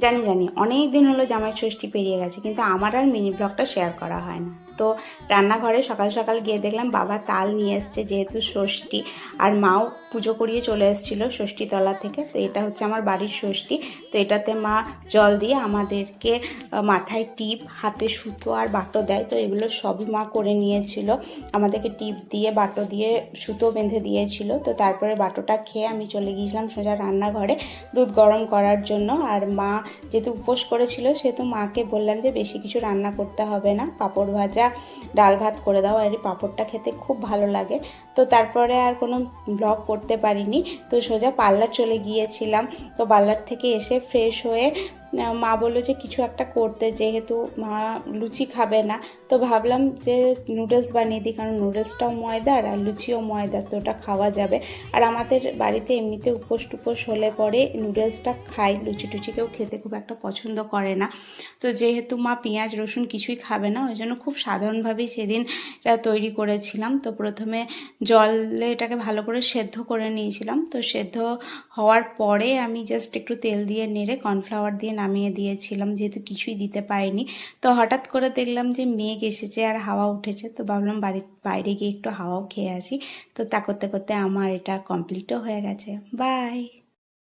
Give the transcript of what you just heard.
জানি জানি অনেক দিন হলো জামাই ষষ্ঠী পেরিয়ে গেছে, কিন্তু আমার আর মিনি ব্লগটা শেয়ার করা হয় না। তো রান্নাঘরে সকাল সকাল গিয়ে দেখলাম বাবা তাল নিয়ে এসছে, যেহেতু ষষ্ঠী, আর মাও পুজো করিয়ে চলে এসেছিলো ষষ্ঠীতলা থেকে। তো এটা হচ্ছে আমার বাড়ির ষষ্ঠী। তো এটাতে মা জল দিয়ে আমাদেরকে মাথায় টিপ, হাতে সুতো আর বাটো দেয়। তো এগুলো সবই মা করে নিয়েছিল, আমাদেরকে টিপ দিয়ে বাটো দিয়ে সুতো বেঁধে দিয়েছিল। তো তারপরে বাটোটা খেয়ে আমি চলে গিয়েছিলাম সোজা রান্নাঘরে দুধ গরম করার জন্য। আর মা যেহেতু উপোস করেছিল, সেহেতু মাকে বললাম যে বেশি কিছু রান্না করতে হবে না, পাঁপড় ভাজা, ডাল ভাত করে দাও। আর এই পাঁপড়টা খেতে খুব ভালো লাগে। তো তারপরে আর কোনো ব্লগ করতে পারিনি। তো সোজা পার্লার চলে গিয়েছিলাম। তো পার্লার থেকে এসে ফ্রেশ হয়ে মা বললো যে কিছু একটা করতে, যেহেতু মা লুচি খাবে না। তো ভাবলাম যে নুডলস বানিয়ে দিই, কারণ নুডলসটাও ময়দার আর লুচিও ময়দার, তো ওটা খাওয়া যাবে। আর আমাদের বাড়িতে এমনিতে উপোস টুপোস হলে পরে নুডলসটা খাই, লুচি টুচি কেউ খেতে খুব একটা পছন্দ করে না। তো যেহেতু মা পেঁয়াজ রসুন কিছুই খাবে না, ওই জন্য খুব সাধারণভাবেই সেদিন এটা তৈরি করেছিলাম। তো প্রথমে জলে এটাকে ভালো করে সেদ্ধ করে নিয়েছিলাম। তো সেদ্ধ হওয়ার পরে আমি জাস্ট একটু তেল দিয়ে নেড়ে কর্নফ্লাওয়ার দিয়ে নামিয়ে দিয়েছিলাম, যেহেতু কিছুই দিতে পারিনি। তো হঠাৎ করে দেখলাম যে মেঘ এসেছে আর হাওয়া উঠেছে। তো ভাবলাম বাইরে গিয়ে একটু হাওয়াও খেয়ে আসি। তো তা করতে করতে আমার এটা কমপ্লিটও হয়ে গেছে। বাই।